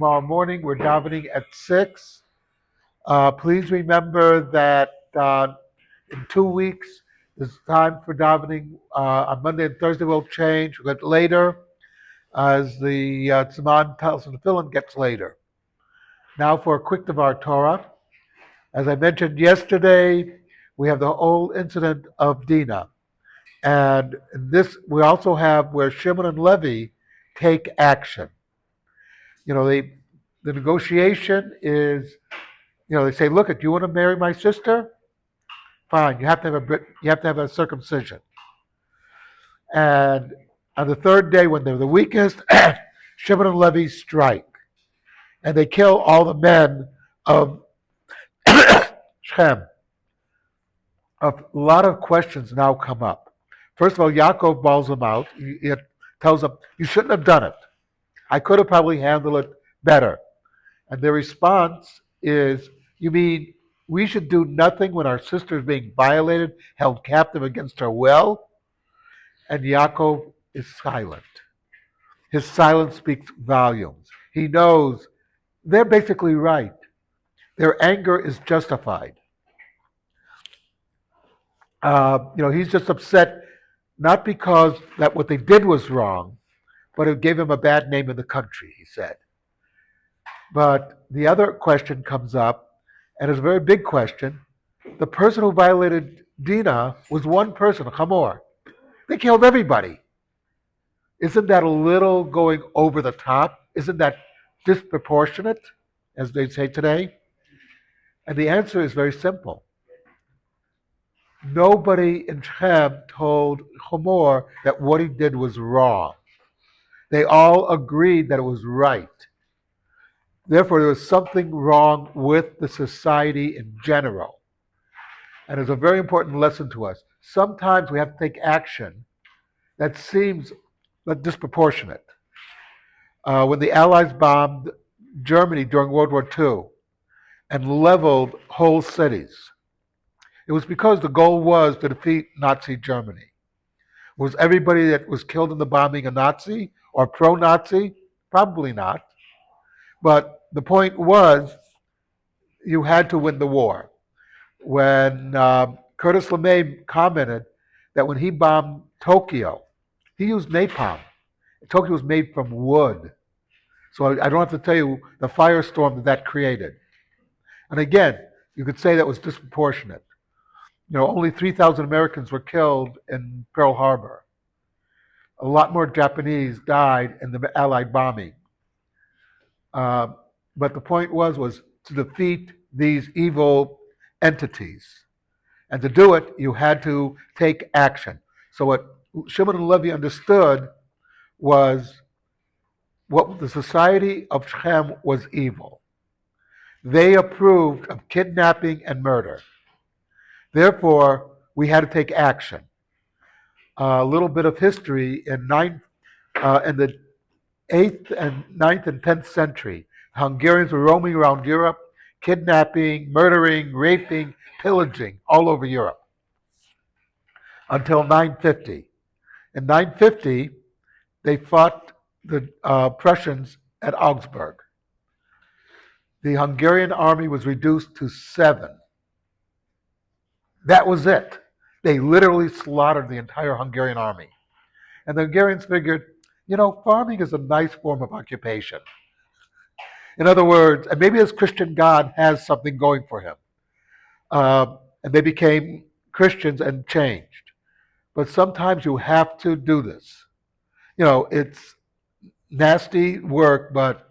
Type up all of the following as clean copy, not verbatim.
tomorrow morning. We're davening at 6. Please remember that in 2 weeks, it's time for davening. On Monday and Thursday will change. We'll get later as the Tzman tells the Tefillin gets later. Now for a quick Devar Torah. As I mentioned yesterday, we have the whole incident of Dinah. And this we also have where Simeon and Levi take action. The negotiation is, they say, look, do you want to marry my sister? Fine, you have to have a circumcision. And on the third day, when they're the weakest, Simeon and Levi strike, and they kill all the men of Schem. A lot of questions now come up. First of all, Yaakov balls them out. He tells them, you shouldn't have done it. I could have probably handled it better. And their response is, you mean we should do nothing when our sister is being violated, held captive against her will? And Yaakov is silent. His silence speaks volumes. He knows they're basically right. Their anger is justified. He's just upset not because that what they did was wrong, but it gave him a bad name in the country, he said. But the other question comes up, and it's a very big question. The person who violated Dinah was one person, Hamor. They killed everybody. Isn't that a little going over the top? Isn't that disproportionate, as they say today? And the answer is very simple. Nobody in Schem told Hamor that what he did was wrong. They all agreed that it was right. Therefore, there was something wrong with the society in general. And it's a very important lesson to us. Sometimes we have to take action that seems disproportionate. When the Allies bombed Germany during World War II and leveled whole cities, it was because the goal was to defeat Nazi Germany. Was everybody that was killed in the bombing a Nazi or pro-Nazi? Probably not. But the point was, you had to win the war. When Curtis LeMay commented that when he bombed Tokyo, he used napalm. Tokyo was made from wood. So I don't have to tell you the firestorm that created. And again, you could say that was disproportionate. Only 3,000 Americans were killed in Pearl Harbor. A lot more Japanese died in the Allied bombing. But the point was to defeat these evil entities. And to do it, you had to take action. So what Simeon and Levi understood was what the society of Schem was evil. They approved of kidnapping and murder. Therefore, we had to take action. A little bit of history in the 8th and 9th and 10th century, Hungarians were roaming around Europe, kidnapping, murdering, raping, pillaging all over Europe until 950. In 950, they fought the Prussians at Augsburg. The Hungarian army was reduced to 7. That was it. They literally slaughtered the entire Hungarian army. And the Hungarians figured, farming is a nice form of occupation. In other words, and maybe this Christian God has something going for him. And they became Christians and changed. But sometimes you have to do this. It's nasty work, but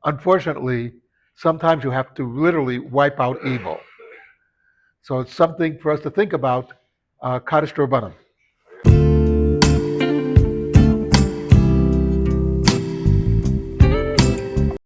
unfortunately, sometimes you have to literally wipe out evil. So it's something for us to think about. Kaddish Rabbanim.